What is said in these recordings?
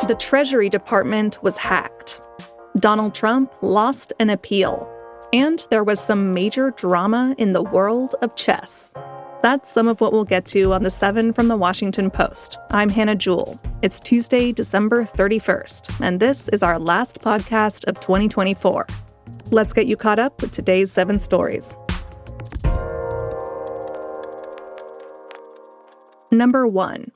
The Treasury Department was hacked. Donald Trump lost an appeal. And there was some major drama in the world of chess. That's some of what we'll get to on the 7 from the Washington Post. I'm Hannah Jewell. It's Tuesday, December 31st, and this is our last podcast of 2024. Let's get you caught up with today's 7 stories. Number 1.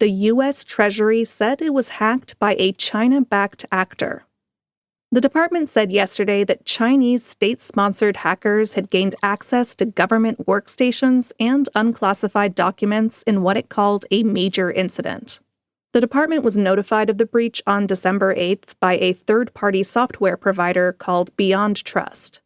The U.S. Treasury said it was hacked by a China-backed actor. The department said yesterday that Chinese state-sponsored hackers had gained access to government workstations and unclassified documents in what it called a major incident. The department was notified of the breach on December 8th by a third-party software provider called Beyond Trust.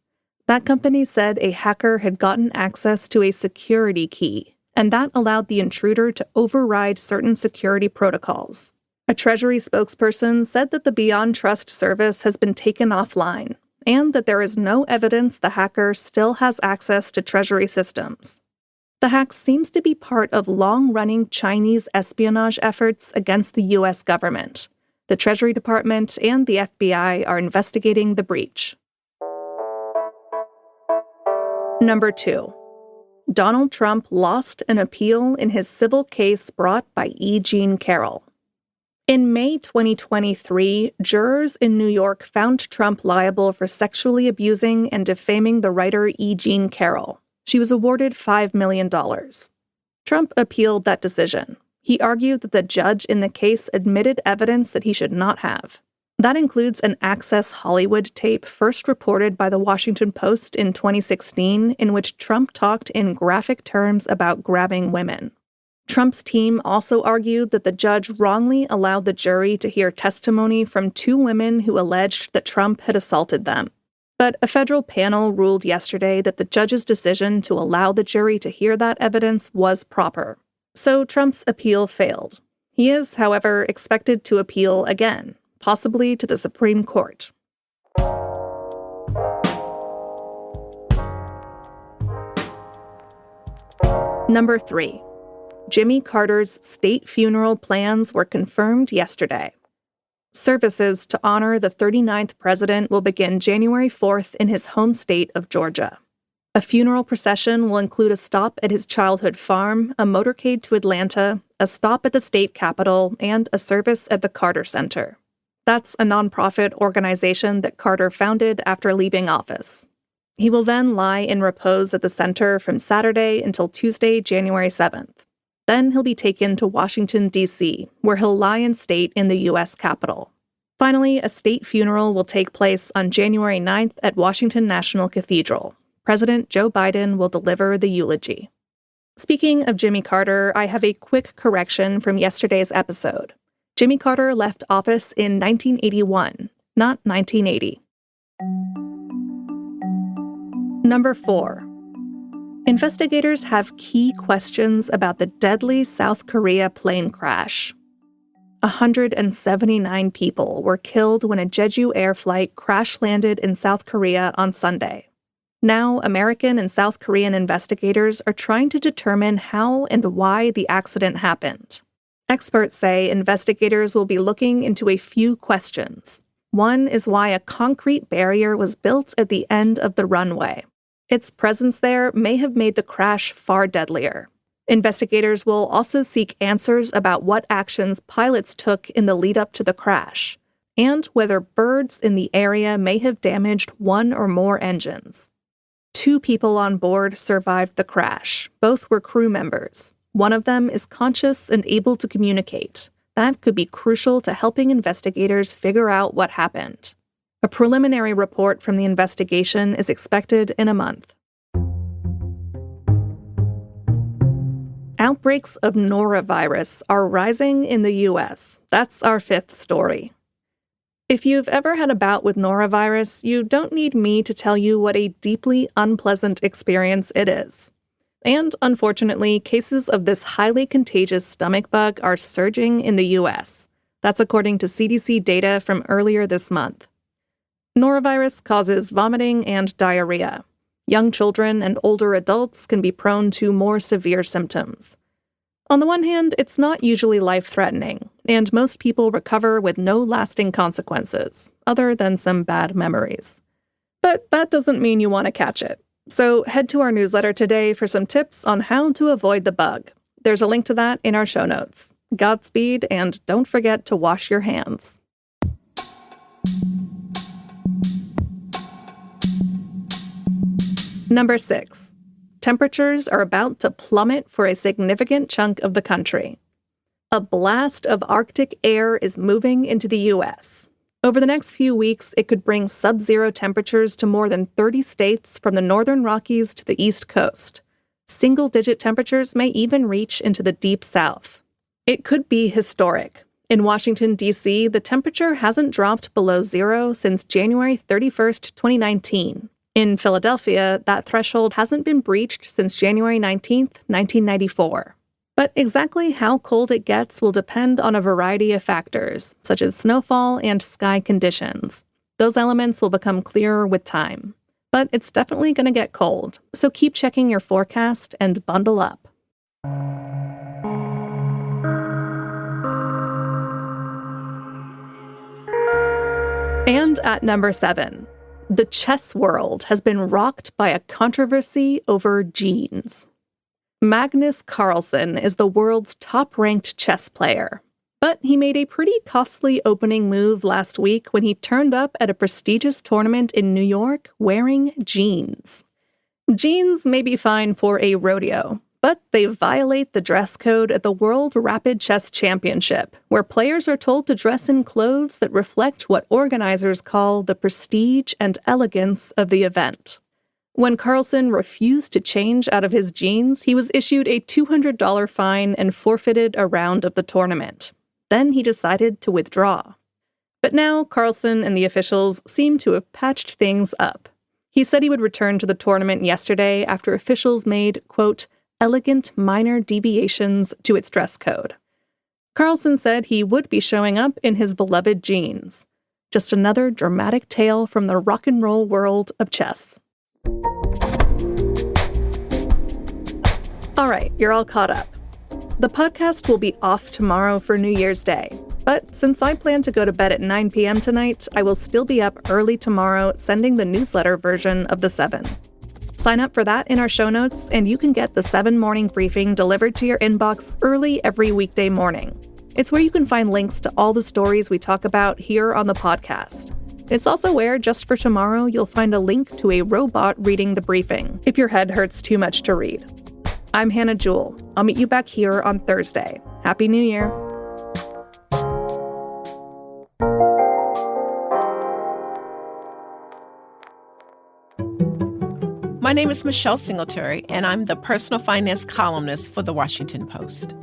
That company said a hacker had gotten access to a security key, and that allowed the intruder to override certain security protocols. A Treasury spokesperson said that the Beyond Trust service has been taken offline, and that there is no evidence the hacker still has access to Treasury systems. The hack seems to be part of long-running Chinese espionage efforts against the U.S. government. The Treasury Department and the FBI are investigating the breach. Number 2. Donald Trump lost an appeal in his civil case brought by E. Jean Carroll. In May 2023, jurors in New York found Trump liable for sexually abusing and defaming the writer E. Jean Carroll. She was awarded $5 million. Trump appealed that decision. He argued that the judge in the case admitted evidence that he should not have. That includes an Access Hollywood tape first reported by the Washington Post in 2016, in which Trump talked in graphic terms about grabbing women. Trump's team also argued that the judge wrongly allowed the jury to hear testimony from 2 women who alleged that Trump had assaulted them. But a federal panel ruled yesterday that the judge's decision to allow the jury to hear that evidence was proper. So Trump's appeal failed. He is, however, expected to appeal again, possibly to the Supreme Court. Number 3. Jimmy Carter's state funeral plans were confirmed yesterday. Services to honor the 39th president will begin January 4th in his home state of Georgia. A funeral procession will include a stop at his childhood farm, a motorcade to Atlanta, a stop at the state capitol, and a service at the Carter Center. That's a nonprofit organization that Carter founded after leaving office. He will then lie in repose at the center from Saturday until Tuesday, January 7th. Then he'll be taken to Washington, D.C., where he'll lie in state in the U.S. Capitol. Finally, a state funeral will take place on January 9th at Washington National Cathedral. President Joe Biden will deliver the eulogy. Speaking of Jimmy Carter, I have a quick correction from yesterday's episode. Jimmy Carter left office in 1981, not 1980. Number 4. Investigators have key questions about the deadly South Korea plane crash. 179 people were killed when a Jeju Air flight crash-landed in South Korea on Sunday. Now, American and South Korean investigators are trying to determine how and why the accident happened. Experts say investigators will be looking into a few questions. One is why a concrete barrier was built at the end of the runway. Its presence there may have made the crash far deadlier. Investigators will also seek answers about what actions pilots took in the lead-up to the crash, and whether birds in the area may have damaged one or more engines. 2 people on board survived the crash. Both were crew members. One of them is conscious and able to communicate. That could be crucial to helping investigators figure out what happened. A preliminary report from the investigation is expected in a month. Outbreaks of Norovirus are rising in the U.S. That's our 5th story. If you've ever had a bout with Norovirus, you don't need me to tell you what a deeply unpleasant experience it is. And unfortunately, cases of this highly contagious stomach bug are surging in the U.S. That's according to CDC data from earlier this month. Norovirus causes vomiting and diarrhea. Young children and older adults can be prone to more severe symptoms. On the one hand, it's not usually life-threatening. and most people recover with no lasting consequences, other than some bad memories. But that doesn't mean you want to catch it. So head to our newsletter today for some tips on how to avoid the bug. There's a link to that in our show notes. Godspeed, and don't forget to wash your hands. Number 6. Temperatures are about to plummet for a significant chunk of the country. A blast of Arctic air is moving into the U.S. Over the next few weeks, it could bring sub-zero temperatures to more than 30 states from the northern Rockies to the East Coast. Single-digit temperatures may even reach into the deep South. It could be historic. In Washington, D.C., the temperature hasn't dropped below zero since January 31st, 2019. In Philadelphia, that threshold hasn't been breached since January 19th, 1994. But exactly how cold it gets will depend on a variety of factors, such as snowfall and sky conditions. Those elements will become clearer with time. But it's definitely going to get cold, so keep checking your forecast and bundle up. And at number 7, the chess world has been rocked by a controversy over genes. Magnus Carlsen is the world's top-ranked chess player, but he made a pretty costly opening move last week when he turned up at a prestigious tournament in New York wearing jeans. Jeans may be fine for a rodeo, but they violate the dress code at the World Rapid Chess Championship, where players are told to dress in clothes that reflect what organizers call the prestige and elegance of the event. When Carlsen refused to change out of his jeans, he was issued a $200 fine and forfeited a round of the tournament. Then he decided to withdraw. But now Carlsen and the officials seem to have patched things up. He said he would return to the tournament yesterday after officials made, quote, elegant minor deviations to its dress code. Carlsen said he would be showing up in his beloved jeans. Just another dramatic tale from the rock and roll world of chess. All right, you're all caught up. The podcast will be off tomorrow for New Year's Day, but since I plan to go to bed at 9 p.m. tonight, I will still be up early tomorrow sending the newsletter version of The 7. Sign up for that in our show notes, and you can get the 7 morning briefing delivered to your inbox early every weekday morning. It's where you can find links to all the stories we talk about here on the podcast. It's also where, just for tomorrow, you'll find a link to a robot reading the briefing, if your head hurts too much to read. I'm Hannah Jewell. I'll meet you back here on Thursday. Happy New Year. My name is Michelle Singletary, and I'm the personal finance columnist for The Washington Post.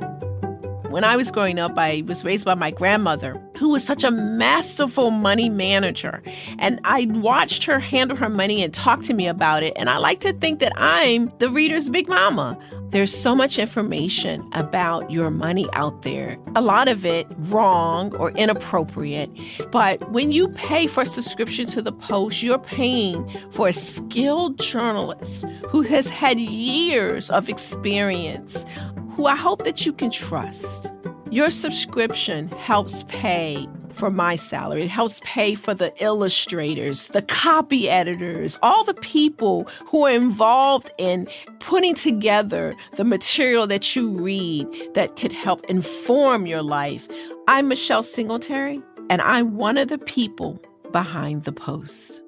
When I was growing up, I was raised by my grandmother, who was such a masterful money manager. And I watched her handle her money and talk to me about it. And I like to think that I'm the reader's big mama. There's so much information about your money out there, a lot of it wrong or inappropriate. But when you pay for a subscription to the Post, you're paying for a skilled journalist who has had years of experience, who I hope that you can trust. Your subscription helps pay for my salary. It helps pay for the illustrators, the copy editors, all the people who are involved in putting together the material that you read that could help inform your life. I'm Michelle Singletary, and I'm one of the people behind the Post.